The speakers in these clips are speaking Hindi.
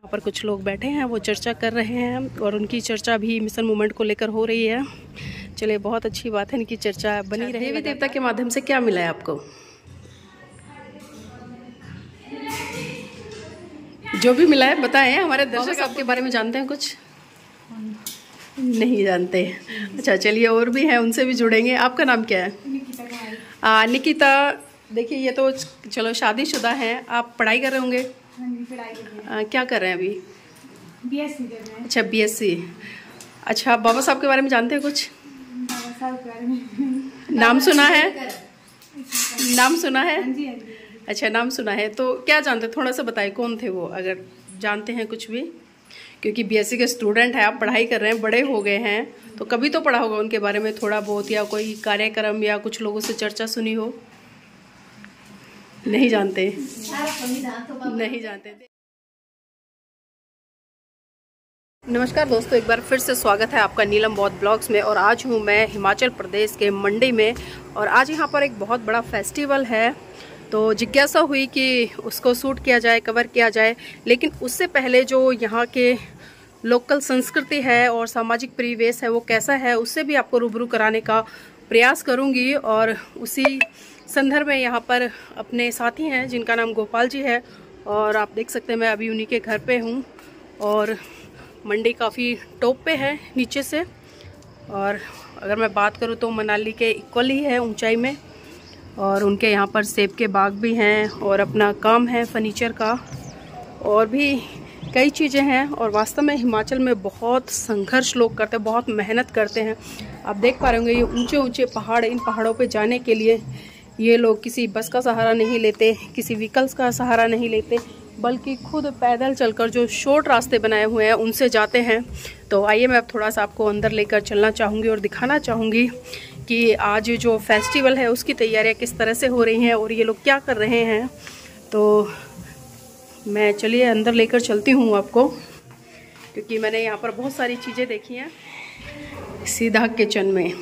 यहाँ पर कुछ लोग बैठे हैं, वो चर्चा कर रहे हैं और उनकी चर्चा भी मिशन मूवमेंट को लेकर हो रही है। चलिए, बहुत अच्छी बात है, इनकी चर्चा बनी रही। देवी देवता के माध्यम से क्या मिला है आपको? जो भी मिला है बताएं, हमारे दर्शक आपके बारे में जानते हैं कुछ? नहीं जानते। अच्छा, चलिए, और भी हैं, उनसे भी जुड़ेंगे। आपका नाम क्या है? निकिता। देखिए, ये तो चलो शादीशुदा हैं, आप पढ़ाई कर रहे होंगे? क्या कर रहे हैं अभी? बीएससी कर रहे हैं। अच्छा, बीएससी। अच्छा, बाबा साहब के बारे में जानते हैं कुछ? बाबा साहब के बारे में नाम सुना है? नाम सुना है? हाँ जी। अच्छा, नाम सुना है। तो क्या जानते, थोड़ा सा बताइए, कौन थे वो, अगर जानते हैं कुछ भी? क्योंकि बीएससी के स्टूडेंट हैं, आप पढ़ाई कर रहे हैं, बड़े हो गए हैं, तो कभी तो पढ़ा होगा उनके बारे में थोड़ा बहुत, या कोई कार्यक्रम या कुछ लोगों से चर्चा सुनी हो? नहीं जानते? नहीं जानते। नमस्कार दोस्तों, एक बार फिर से स्वागत है आपका नीलम बौद्ध ब्लॉग्स में। और आज हूँ मैं हिमाचल प्रदेश के मंडी में, और आज यहाँ पर एक बहुत बड़ा फेस्टिवल है। तो जिज्ञासा हुई कि उसको शूट किया जाए, कवर किया जाए, लेकिन उससे पहले जो यहाँ के लोकल संस्कृति है और सामाजिक परिवेश है वो कैसा है, उससे भी आपको रूबरू कराने का प्रयास करूँगी। और उसी संदर्भ में यहाँ पर अपने साथी हैं जिनका नाम गोपाल जी है, और आप देख सकते हैं मैं अभी उन्हीं के घर पे हूँ। और मंडी काफ़ी टॉप पे है नीचे से, और अगर मैं बात करूँ तो मनाली के इक्वल ही है ऊंचाई में। और उनके यहाँ पर सेब के बाग भी हैं, और अपना काम है फर्नीचर का, और भी कई चीज़ें हैं। और वास्तव में हिमाचल में बहुत संघर्ष लोग करते हैं, बहुत मेहनत करते हैं। आप देख पा रहे होंगे ये ऊंचे ऊंचे पहाड़, इन पहाड़ों पे जाने के लिए ये लोग किसी बस का सहारा नहीं लेते, किसी व्हीकल्स का सहारा नहीं लेते, बल्कि खुद पैदल चलकर जो शॉर्ट रास्ते बनाए हुए हैं उनसे जाते हैं। तो आइए, मैं अब थोड़ा सा आपको अंदर लेकर चलना चाहूँगी और दिखाना चाहूँगी कि आज जो फेस्टिवल है उसकी तैयारियां किस तरह से हो रही हैं और ये लोग क्या कर रहे हैं। तो मैं चलिए अंदर लेकर चलती हूँ आपको, क्योंकि मैंने यहाँ पर बहुत सारी चीज़ें देखी हैं। सीधा किचन में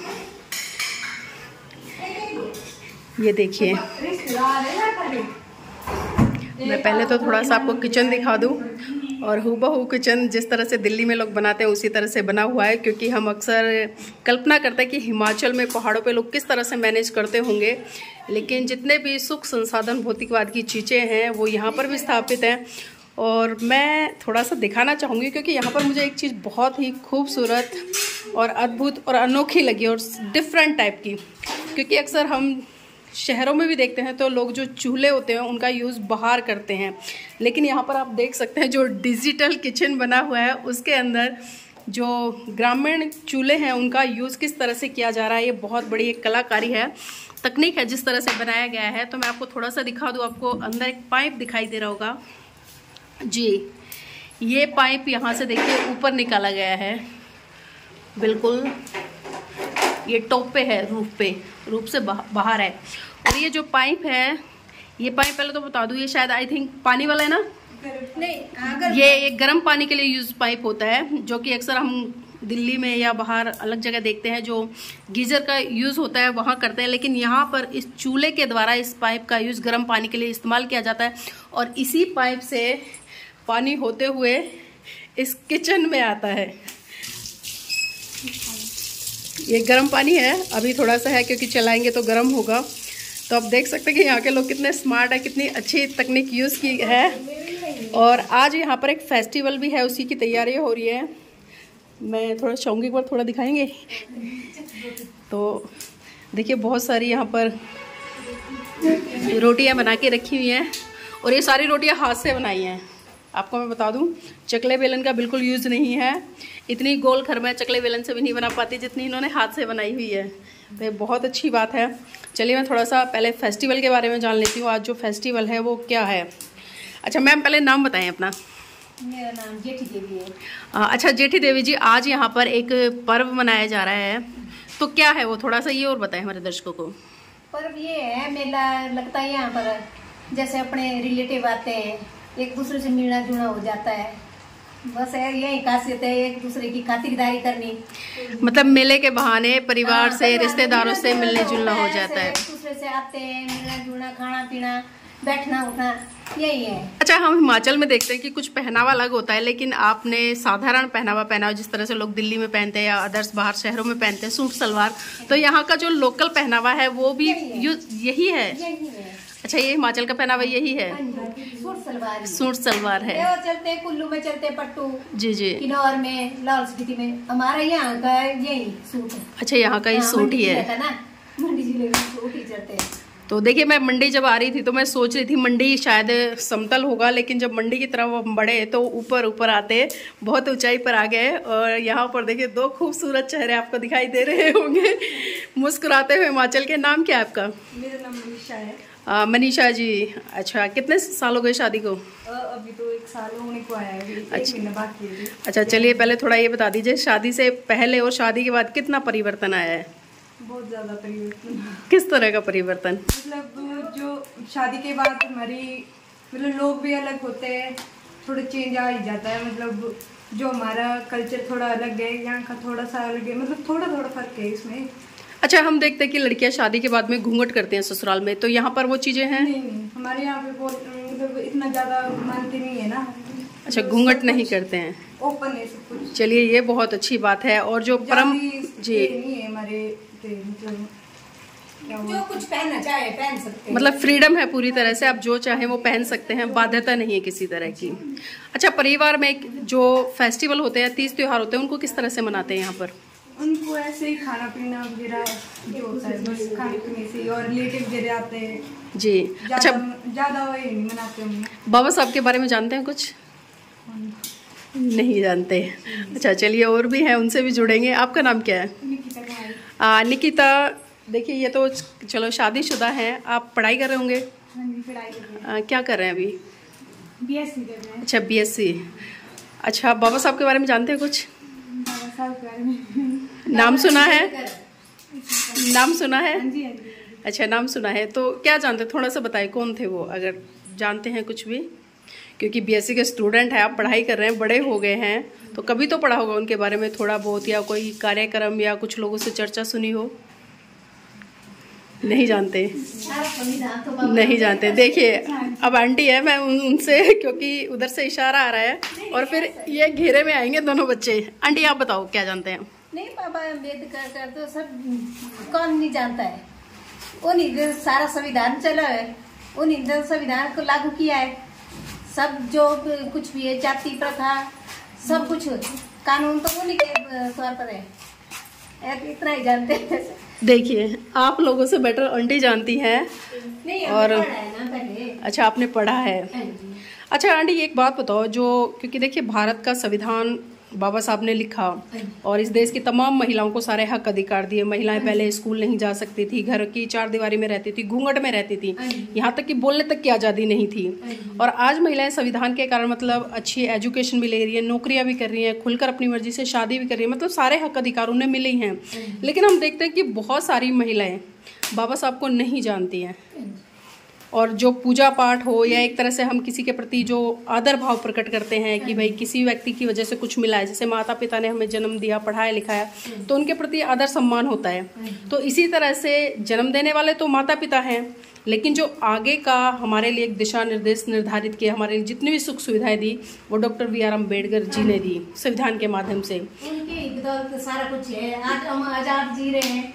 ये देखिए, मैं पहले तो थोड़ा सा आपको किचन दिखा दूँ, और हूबहू किचन जिस तरह से दिल्ली में लोग बनाते हैं उसी तरह से बना हुआ है। क्योंकि हम अक्सर कल्पना करते हैं कि हिमाचल में पहाड़ों पे लोग किस तरह से मैनेज करते होंगे, लेकिन जितने भी सुख संसाधन भौतिकवाद की चीज़ें हैं वो यहाँ पर भी स्थापित हैं। और मैं थोड़ा सा दिखाना चाहूँगी, क्योंकि यहाँ पर मुझे एक चीज़ बहुत ही खूबसूरत और अद्भुत और अनोखी लगी, और डिफरेंट टाइप की। क्योंकि अक्सर हम शहरों में भी देखते हैं तो लोग जो चूल्हे होते हैं उनका यूज़ बाहर करते हैं, लेकिन यहाँ पर आप देख सकते हैं जो डिजिटल किचन बना हुआ है उसके अंदर जो ग्रामीण चूल्हे हैं उनका यूज़ किस तरह से किया जा रहा है। ये बहुत बड़ी एक कलाकारी है, तकनीक है जिस तरह से बनाया गया है। तो मैं आपको थोड़ा सा दिखा दूँ। आपको अंदर एक पाइप दिखाई दे रहा होगा जी, ये पाइप यहाँ से देखिए ऊपर निकाला गया है, बिल्कुल ये टॉप पे है, रूफ से बाहर है। और ये जो पाइप है, ये पाइप पहले तो बता दूं, ये शायद आई थिंक पानी वाला है ना? नहीं, ये एक गर्म पानी के लिए यूज पाइप होता है, जो कि अक्सर हम दिल्ली में या बाहर अलग जगह देखते हैं जो गीजर का यूज होता है वहाँ करते हैं। लेकिन यहाँ पर इस चूल्हे के द्वारा इस पाइप का यूज गर्म पानी के लिए इस्तेमाल किया जाता है, और इसी पाइप से पानी होते हुए इस किचन में आता है। ये गर्म पानी है, अभी थोड़ा सा है क्योंकि चलाएंगे तो गर्म होगा। तो आप देख सकते हैं कि यहाँ के लोग कितने स्मार्ट है, कितनी अच्छी तकनीक यूज़ की है। और आज यहाँ पर एक फेस्टिवल भी है, उसी की तैयारी हो रही है। मैं थोड़ा चाहूँगी, एक बार थोड़ा दिखाएंगे। तो देखिए बहुत सारी यहाँ पर रोटियाँ बना के रखी हुई हैं, और ये सारी रोटियाँ हाथ से बनाई हैं। आपको मैं बता दूं, चकले बेलन का बिल्कुल यूज़ नहीं है। इतनी गोल घर में चकले बेलन से भी नहीं बना पाती जितनी इन्होंने हाथ से बनाई हुई है। तो ये बहुत अच्छी बात है। चलिए, मैं थोड़ा सा पहले फेस्टिवल के बारे में जान लेती हूँ। आज जो फेस्टिवल है वो क्या है? अच्छा मैम, पहले नाम बताएं अपना। मेरा नाम जेठी देवी है। अच्छा जेठी देवी जी, आज यहाँ पर एक पर्व मनाया जा रहा है, तो क्या है वो, थोड़ा सा ये और बताएं हमारे दर्शकों को। पर्व ये है, मेला लगता है यहाँ पर, जैसे अपने रिलेटिव आते हैं, एक दूसरे से मिलना जुलना हो जाता है। बस यही खासियत है, एक दूसरे की खातिरदारी करनी। मतलब मेले के बहाने परिवार से, रिश्तेदारों से मिलने जुलना हो जाता है। एक दूसरे से आते हैं, मिलना जुलना, खाना पीना, बैठना उठना, यही है। अच्छा, हम हिमाचल में देखते हैं कि कुछ पहनावा अलग होता है, लेकिन आपने साधारण पहनावा पहना जिस तरह से लोग दिल्ली में पहनते हैं या अदर्स बाहर शहरों में पहनते हैं, सूट सलवार, तो यहाँ का जो लोकल पहनावा है वो भी यही है। अच्छा, ये हिमाचल का पहनावा यही है, सूट सलवार है। चलते हैं कुल्लू में, चलते हैं पट्टू, जी जी, किन्नौर में, लाहौल स्पीति में। हमारा यहाँ का यही सूट है। अच्छा, यहाँ का ये सूट ही है ना, मंडी जिले में सूट ही चलते हैं। तो देखिए, मैं मंडी जब आ रही थी तो मैं सोच रही थी मंडी शायद समतल होगा, लेकिन जब मंडी की तरफ हम बढ़े तो ऊपर ऊपर आते बहुत ऊंचाई पर आ गए। और यहाँ पर देखिए 2 खूबसूरत चेहरे आपको दिखाई दे रहे होंगे मुस्कुराते हुए। हिमाचल के नाम क्या है आपका? मेरा नाम मनीषा है। मनीषा जी, अच्छा, कितने साल हो गए शादी को? अभी तो 1 साल होने को आया है, अच्छा, 1 महीना बाकी है। अच्छा, चलिए पहले थोड़ा ये बता दीजिए, शादी से पहले और शादी के बाद कितना परिवर्तन आया है? बहुत ज्यादा परिवर्तन। किस तरह का परिवर्तन? मतलब जो शादी के बाद हमारी मतलब लोग भी अलग होते हैं, थोड़ा चेंज आ ही जाता है। मतलब जो हमारा कल्चर थोड़ा अलग है, यहाँ का थोड़ा सा अलग है, मतलब थोड़ा थोड़ा फर्क है इसमें। अच्छा, हम देखते हैं कि लड़कियां शादी के बाद में घूंघट करते हैं ससुराल में, तो यहाँ पर वो चीजें हैं? नहीं, हमारे यहाँ पे मतलब इतना ज्यादा मानते नहीं है ना। अच्छा, घूंघट नहीं करते हैं, ओपन है सब कुछ। चलिए, ये बहुत अच्छी बात है। और जो परम जी नहीं है हमारे, मतलब जो कुछ पहनना चाहे पहन सकते हैं, मतलब फ्रीडम है पूरी तरह से, आप जो चाहें वो पहन सकते हैं, बाध्यता नहीं है किसी तरह की। अच्छा, परिवार में जो फेस्टिवल होते हैं, तीज त्योहार होते हैं, उनको किस तरह से मनाते हैं यहाँ पर? उनको ऐसे ही खाना पीना वगैरह जो होता है, बस खाने पीने से। और रिलेटिव वगैरह आते हैं जी। अच्छा, ज्यादा वही नहीं मनाते हम। बाबा साहब के बारे में जानते हैं कुछ? नहीं जानते। अच्छा, चलिए, और भी हैं, उनसे भी जुड़ेंगे। आपका नाम क्या है? निकिता। देखिए, ये तो चलो शादीशुदा हैं, आप पढ़ाई कर रहे होंगे? पढ़ाई कर रहे हैं। क्या कर रहे हैं अभी? BSc कर रहे हैं। अच्छा, BSc। अच्छा, बाबा साहब के बारे में जानते हैं कुछ? बाबा साहब के बारे में नाम सुना है? नाम सुना है? हाँ जी। अच्छा, नाम सुना है, तो क्या जानते हैं, थोड़ा सा बताइए, कौन थे वो, अगर जानते हैं कुछ भी? क्योंकि BSc के स्टूडेंट हैं, आप पढ़ाई कर रहे हैं, बड़े हो गए हैं, तो कभी तो पढ़ा होगा उनके बारे में थोड़ा बहुत, या कोई कार्यक्रम या कुछ लोगों से चर्चा सुनी हो? नहीं जानते? नहीं जानते। देखिए, अब आंटी है, मैं उनसे, क्योंकि उधर से इशारा आ रहा है और फिर ये घेरे में आएंगे दोनों बच्चे। आंटी, आप बताओ क्या जानते हैं? नहीं, बाबा अम्बेडकर का तो सब कौन नहीं जानता है। उन्हीं सारा संविधान चला है, उन्हीं संविधान को लागू किया है। सब जो कुछ भी है, जाति प्रथा, सब कुछ कानून तो उन्हीं के तौर पर है। इतना ही जानते हैं। देखिए, आप लोगों से बेटर आंटी जानती हैं। नहीं, और पढ़ा है ना पहले। अच्छा, आपने पढ़ा है। अच्छा आंटी, एक बात बताओ, जो क्योंकि देखिए भारत का संविधान बाबा साहब ने लिखा और इस देश की तमाम महिलाओं को सारे हक अधिकार दिए। महिलाएं पहले स्कूल नहीं जा सकती थी, घर की 4 दीवारी में रहती थी, घूंघट में रहती थी, यहाँ तक कि बोलने तक की आज़ादी नहीं थी। और आज महिलाएं संविधान के कारण मतलब अच्छी एजुकेशन भी ले रही है, नौकरियां भी कर रही हैं, खुलकर अपनी मर्जी से शादी भी कर रही है, मतलब सारे हक अधिकार उन्हें मिले ही हैं। लेकिन हम देखते हैं कि बहुत सारी महिलाएं बाबा साहब को नहीं जानती हैं। और जो पूजा पाठ हो या एक तरह से हम किसी के प्रति जो आदर भाव प्रकट करते हैं कि भाई किसी व्यक्ति की वजह से कुछ मिला है, जैसे माता पिता ने हमें जन्म दिया, पढ़ाया लिखाया, तो उनके प्रति आदर सम्मान होता है। तो इसी तरह से जन्म देने वाले तो माता पिता हैं, लेकिन जो आगे का हमारे लिए एक दिशा निर्देश निर्धारित किए, हमारे लिए जितनी भी सुख सुविधाएं दी, वो डॉक्टर BR अम्बेडकर जी ने दी संविधान के माध्यम से। उनकी बदौलत सारा कुछ है। आज हम आजाद जी रहे हैं,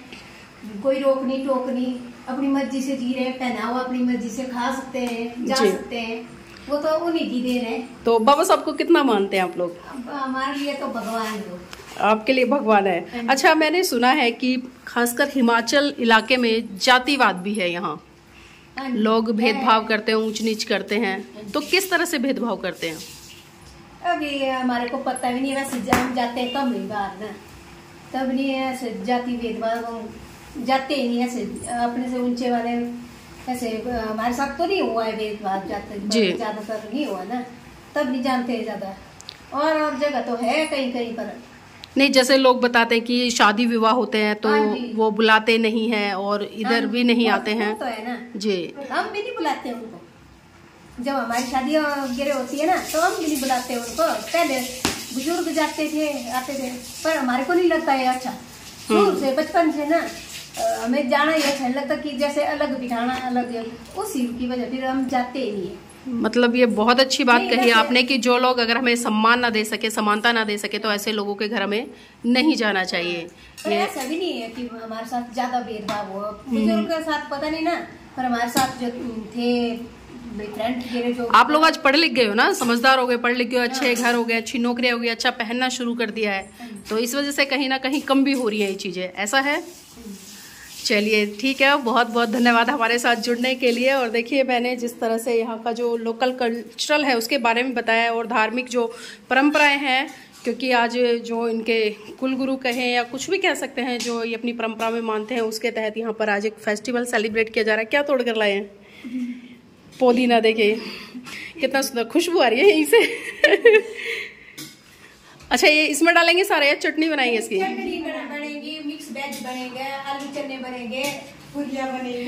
कोई रोकनी टोकनी, अपनी मर्जी से जी रहे हैं, पहनावा अपनी मर्जी से खा सकते हैं, जा सकते हैं, वो तो उन्हीं की देन है। तो बाबा साहब को कितना मानते हैं आप लोग? हमारे लिए तो भगवान है, आपके लिए भगवान है। अच्छा, मैंने सुना है कि खासकर हिमाचल इलाके में जातिवाद भी है, यहाँ लोग भेदभाव करते हैं, ऊंच नीच करते हैं, तो किस तरह से भेदभाव करते हैं? अभी हमारे को पता भी नहीं, वैसे हम जाते हैं कम ही बार ना, तब नहीं ऐसे जाति भेदभाव जाते ही नहीं, ऐसे अपने से ऊंचे वाले ऐसे हमारे साथ तो नहीं हुआ है भेदभाव, ज्यादातर नहीं हुआ ना, तब नहीं जानते हैं ज्यादा। और जगह तो है कहीं कहीं पर नहीं, जैसे लोग बताते हैं कि शादी विवाह होते हैं तो वो बुलाते नहीं हैं और इधर भी नहीं आते हैं, तो है ना जी, हम भी नहीं बुलाते उनको। जब हमारी शादी वगैरह होती है ना, तो हम भी नहीं बुलाते उनको। पहले बुजुर्ग जाते थे, आते थे, पर हमारे को नहीं लगता है अच्छा, शुरू से बचपन से ना हमें जाना ही अच्छा लगता कि जैसे अलग बिठाना अलग, उसी की वजह फिर हम जाते ही नहीं है। मतलब ये बहुत अच्छी बात कही आपने कि जो लोग अगर हमें सम्मान ना दे सके, समानता ना दे सके, तो ऐसे लोगों के घर में नहीं जाना चाहिए। ये ऐसा भी नहीं है कि हमारे साथ ज्यादा भेदभाव हो, मुझे उनके साथ पता नहीं ना, पर हमारे साथ जो थे फ्रेंड जो आप लोग आज पढ़ लिख गए हो ना, समझदार हो गए, पढ़ लिख गए, अच्छे घर हो गए, अच्छी नौकरी हो गई, अच्छा पहनना शुरू कर दिया है, तो इस वजह से कहीं ना कहीं कम भी हो रही है ये चीजें, ऐसा है। चलिए ठीक है, बहुत बहुत धन्यवाद हमारे साथ जुड़ने के लिए। और देखिए मैंने जिस तरह से यहाँ का जो लोकल कल्चरल है उसके बारे में बताया, और धार्मिक जो परंपराएं हैं, क्योंकि आज जो इनके कुलगुरु कहें या कुछ भी कह सकते हैं, जो ये अपनी परंपरा में मानते हैं, उसके तहत यहाँ पर आज एक फेस्टिवल सेलिब्रेट किया जा रहा है। क्या तोड़ कर लाए हैं? पुदीना, देखिए कितना सुंदर खुशबू आ रही है यहीं से। अच्छा, ये इसमें डालेंगे सारे या चटनी बनाएंगे इसकी? चटनी बनेगी, मिक्स वेज बनेंगे, आलू चने बनेंगे, पूरियां बनेंगे।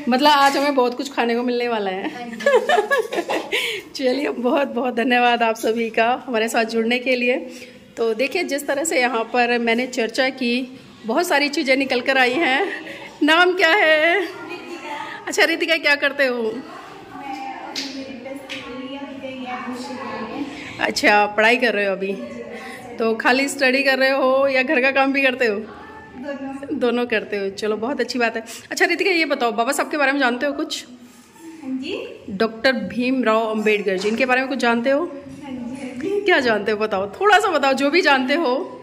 मतलब आज हमें बहुत कुछ खाने को मिलने वाला है। चलिए बहुत बहुत धन्यवाद आप सभी का हमारे साथ जुड़ने के लिए। तो देखिए जिस तरह से यहाँ पर मैंने चर्चा की, बहुत सारी चीज़ें निकल कर आई हैं। नाम क्या है? अच्छा रितिका, क्या करते हो? अच्छा, पढ़ाई कर रहे हो अभी? तो खाली स्टडी कर रहे हो या घर का काम भी करते हो? दोनों करते हो, चलो बहुत अच्छी बात है। अच्छा रितिका, ये बताओ बाबा साहब के बारे में जानते हो कुछ? जी। डॉक्टर भीमराव अंबेडकर जी, इनके बारे में कुछ जानते हो? क्या जानते हो बताओ, थोड़ा सा बताओ, जो भी जानते हो,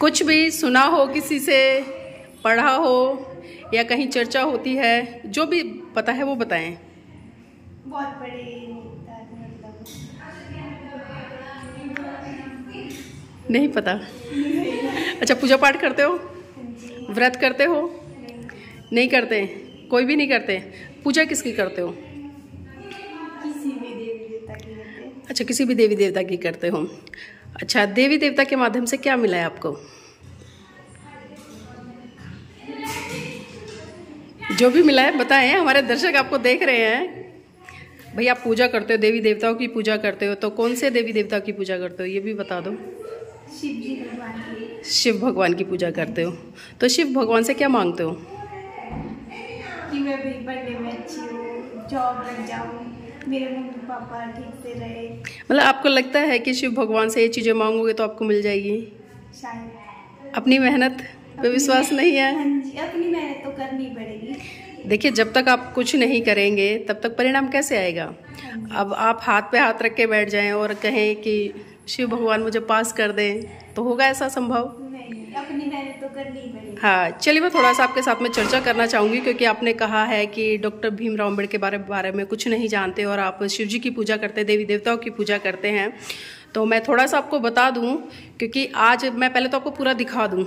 कुछ भी सुना हो किसी से, पढ़ा हो या कहीं चर्चा होती है, जो भी पता है वो बताएं। बहुत बड़े नहीं पता? अच्छा, पूजा पाठ करते हो? व्रत करते हो? नहीं करते? कोई भी नहीं करते? पूजा किसकी करते हो? किसी भी देवी देवता की करते हैं। अच्छा, किसी भी देवी देवता की करते हो। अच्छा, देवी देवता के माध्यम से क्या मिला है आपको? जो भी मिला है बताएं, हमारे दर्शक आपको देख रहे हैं। भैया आप पूजा करते हो, देवी देवताओं की पूजा करते हो, तो कौन से देवी देवता की पूजा करते हो ये भी बता दो। शिव जी भगवान की। शिव भगवान की पूजा करते हो। तो शिव भगवान से क्या मांगते हो? कि मैं भी पढ़ने में अच्छी हूँ, जॉब लग जाऊँ, मेरे मम्मी पापा ठीक से रहे। मतलब आपको लगता है कि शिव भगवान से ये चीज़ें मांगोगे तो आपको मिल जाएगी? शायद। अपनी मेहनत पे विश्वास नहीं है? हाँ जी, अपनी मेहनत तो करनी पड़ेगी। देखिए जब तक आप कुछ नहीं करेंगे तब तक परिणाम कैसे आएगा? अब आप हाथ पे हाथ रख के बैठ जाएं और कहें कि शिव भगवान मुझे पास कर दें, तो होगा ऐसा संभव? नहीं, अपनी मेहनत तो करनी ही पड़ेगी। हाँ चलिए, मैं थोड़ा सा आपके साथ में चर्चा करना चाहूँगी, क्योंकि आपने कहा है कि डॉक्टर भीमराव अम्बेडकर के बारे में कुछ नहीं जानते और आप शिव जी की पूजा करते हैं, देवी देवताओं की पूजा करते हैं। तो मैं थोड़ा सा आपको बता दूँ, क्योंकि आज मैं पहले तो आपको पूरा दिखा दूँ।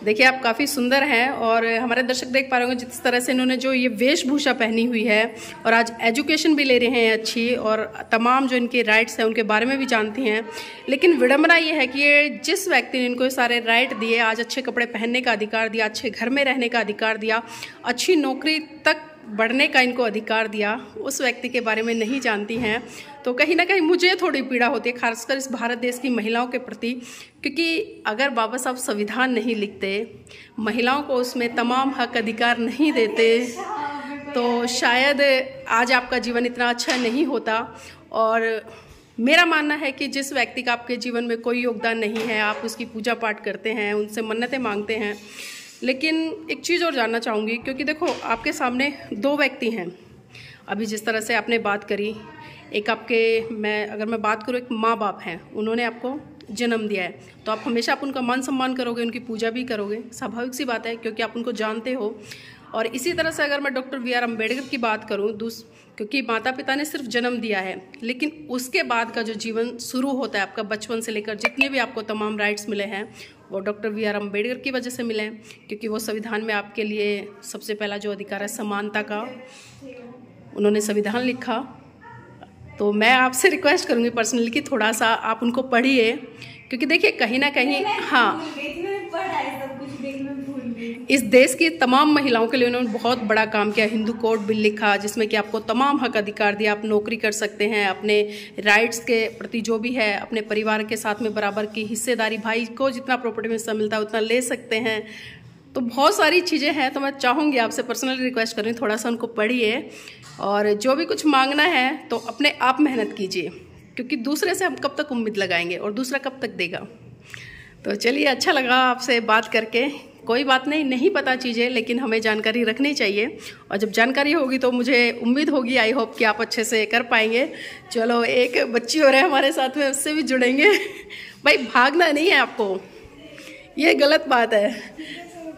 देखिए आप काफ़ी सुंदर हैं और हमारे दर्शक देख पा रहे होंगे जिस तरह से इन्होंने जो ये वेशभूषा पहनी हुई है, और आज एजुकेशन भी ले रहे हैं अच्छी, और तमाम जो इनके राइट्स हैं उनके बारे में भी जानती हैं। लेकिन विडंबना ये है कि ये जिस व्यक्ति ने इनको सारे राइट दिए, आज अच्छे कपड़े पहनने का अधिकार दिया, अच्छे घर में रहने का अधिकार दिया, अच्छी नौकरी तक बढ़ने का इनको अधिकार दिया, उस व्यक्ति के बारे में नहीं जानती हैं। तो कहीं ना कहीं मुझे थोड़ी पीड़ा होती है, खासकर इस भारत देश की महिलाओं के प्रति, क्योंकि अगर बाबा साहब संविधान नहीं लिखते, महिलाओं को उसमें तमाम हक अधिकार नहीं देते, तो शायद आज आपका जीवन इतना अच्छा नहीं होता। और मेरा मानना है कि जिस व्यक्ति का आपके जीवन में कोई योगदान नहीं है, आप उसकी पूजा पाठ करते हैं, उनसे मन्नतें मांगते हैं। लेकिन एक चीज़ और जानना चाहूँगी, क्योंकि देखो आपके सामने दो व्यक्ति हैं। अभी जिस तरह से आपने बात करी, एक आपके अगर मैं बात करूँ, एक माँ बाप हैं, उन्होंने आपको जन्म दिया है, तो आप हमेशा आप उनका मान सम्मान करोगे, उनकी पूजा भी करोगे, स्वाभाविक सी बात है, क्योंकि आप उनको जानते हो। और इसी तरह से अगर मैं डॉक्टर बी आर अम्बेडकर की बात करूँ, क्योंकि माता पिता ने सिर्फ जन्म दिया है, लेकिन उसके बाद का जो जीवन शुरू होता है आपका, बचपन से लेकर जितने भी आपको तमाम राइट्स मिले हैं, वो डॉक्टर बी आर अम्बेडकर की वजह से मिले हैं, क्योंकि वो संविधान में आपके लिए सबसे पहला जो अधिकार है समानता का, उन्होंने संविधान लिखा। तो मैं आपसे रिक्वेस्ट करूँगी पर्सनली कि थोड़ा सा आप उनको पढ़िए, क्योंकि देखिए कहीं ना कहीं इस देश की तमाम महिलाओं के लिए उन्होंने बहुत बड़ा काम किया। हिंदू कोड बिल लिखा, जिसमें कि आपको तमाम हक अधिकार दिया, आप नौकरी कर सकते हैं, अपने राइट्स के प्रति जो भी है अपने परिवार के साथ में बराबर की हिस्सेदारी, भाई को जितना प्रॉपर्टी में हिस्सा मिलता है उतना ले सकते हैं। तो बहुत सारी चीज़ें हैं, तो मैं चाहूँगी आपसे पर्सनली रिक्वेस्ट करूँ थोड़ा सा उनको पढ़िए और जो भी कुछ मांगना है तो अपने आप मेहनत कीजिए, क्योंकि दूसरे से हम कब तक उम्मीद लगाएंगे और दूसरा कब तक देगा। तो चलिए, अच्छा लगा आपसे बात करके। कोई बात नहीं, नहीं पता चीज़ें, लेकिन हमें जानकारी रखनी चाहिए और जब जानकारी होगी तो मुझे उम्मीद होगी, आई होप कि आप अच्छे से कर पाएंगे। चलो, एक बच्ची हो रहा है हमारे साथ में, उससे भी जुड़ेंगे। भाई भागना नहीं है आपको, ये गलत बात है।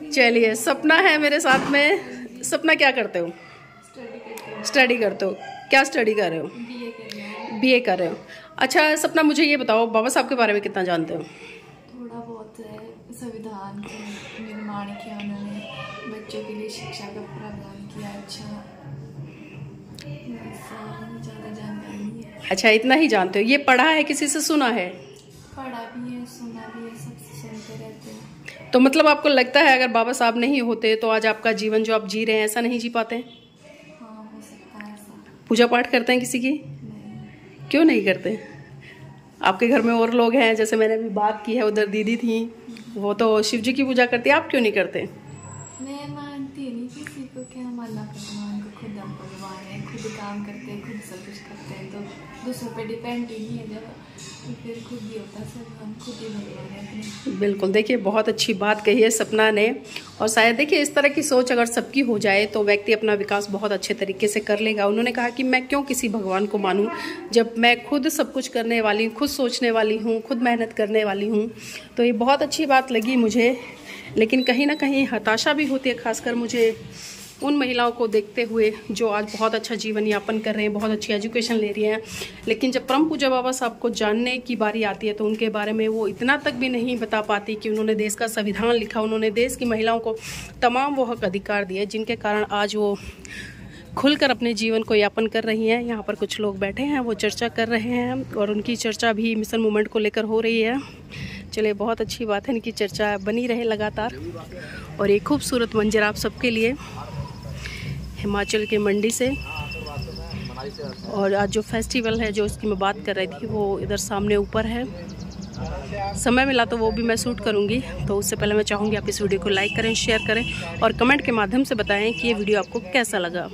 चलिए, सपना है मेरे साथ में। सपना क्या करते हो? स्टडी करते हो। क्या स्टडी कर रहे हो? बीए कर रहे हो। अच्छा सपना, मुझे ये बताओ, बाबा साहब के बारे में कितना जानते हो? थोड़ा बहुत संविधान के निर्माण किया उन्होंने, बच्चों के लिए शिक्षा का प्रावधान किया। अच्छा, ज़्यादा जानकारी नहीं है। अच्छा, इतना ही जानते हो। ये पढ़ा है, किसी से सुना है? पढ़ा भी है, सुना भी है, सबसे सुनते रहते हैं। तो मतलब आपको लगता है अगर बाबा साहब नहीं होते तो आज आपका जीवन जो आप जी रहे हैं ऐसा नहीं जी पाते? हाँ, हो सकता है ऐसा। पूजा पाठ करते हैं किसी की? नहीं। क्यों नहीं करते? आपके घर में और लोग हैं, जैसे मैंने अभी बात की है, उधर दीदी थी, वो तो शिव जी की पूजा करती है, आप क्यों नहीं करते? मैं मानती नहीं किसी को, क्या मानना भगवान को, खुद हम भगवान है, खुद काम करते हैं, खुद सब कुछ करते हैं, तो दूसरों पे डिपेंड ही नहीं है जब, तो फिर खुद ही होता है सब, हम खुद ही भगवान है अपने। बिल्कुल, देखिए बहुत अच्छी बात कही है सपना ने। और शायद देखिए इस तरह की सोच अगर सबकी हो जाए तो व्यक्ति अपना विकास बहुत अच्छे तरीके से कर लेगा। उन्होंने कहा कि मैं क्यों किसी भगवान को मानूं जब मैं खुद सब कुछ करने वाली हूँ, खुद सोचने वाली हूँ, खुद मेहनत करने वाली हूँ। तो ये बहुत अच्छी बात लगी मुझे, लेकिन कहीं ना कहीं हताशा भी होती है, खासकर मुझे उन महिलाओं को देखते हुए जो आज बहुत अच्छा जीवन यापन कर रहे हैं, बहुत अच्छी एजुकेशन ले रही हैं, लेकिन जब परम पूज्य बाबा साहब को जानने की बारी आती है तो उनके बारे में वो इतना तक भी नहीं बता पाती कि उन्होंने देश का संविधान लिखा, उन्होंने देश की महिलाओं को तमाम वो हक अधिकार दिए जिनके कारण आज वो खुलकर अपने जीवन को यापन कर रही हैं। यहाँ पर कुछ लोग बैठे हैं, वो चर्चा कर रहे हैं और उनकी चर्चा भी मिशन मूवमेंट को लेकर हो रही है। चलिए, बहुत अच्छी बात है, इनकी चर्चा बनी रहे लगातार। और एक खूबसूरत मंजर आप सबके लिए हिमाचल के मंडी से। और आज जो फेस्टिवल है जो इसकी मैं बात कर रही थी वो इधर सामने ऊपर है। समय मिला तो वो भी मैं शूट करूँगी। तो उससे पहले मैं चाहूँगी आप इस वीडियो को लाइक करें, शेयर करें और कमेंट के माध्यम से बताएं कि ये वीडियो आपको कैसा लगा।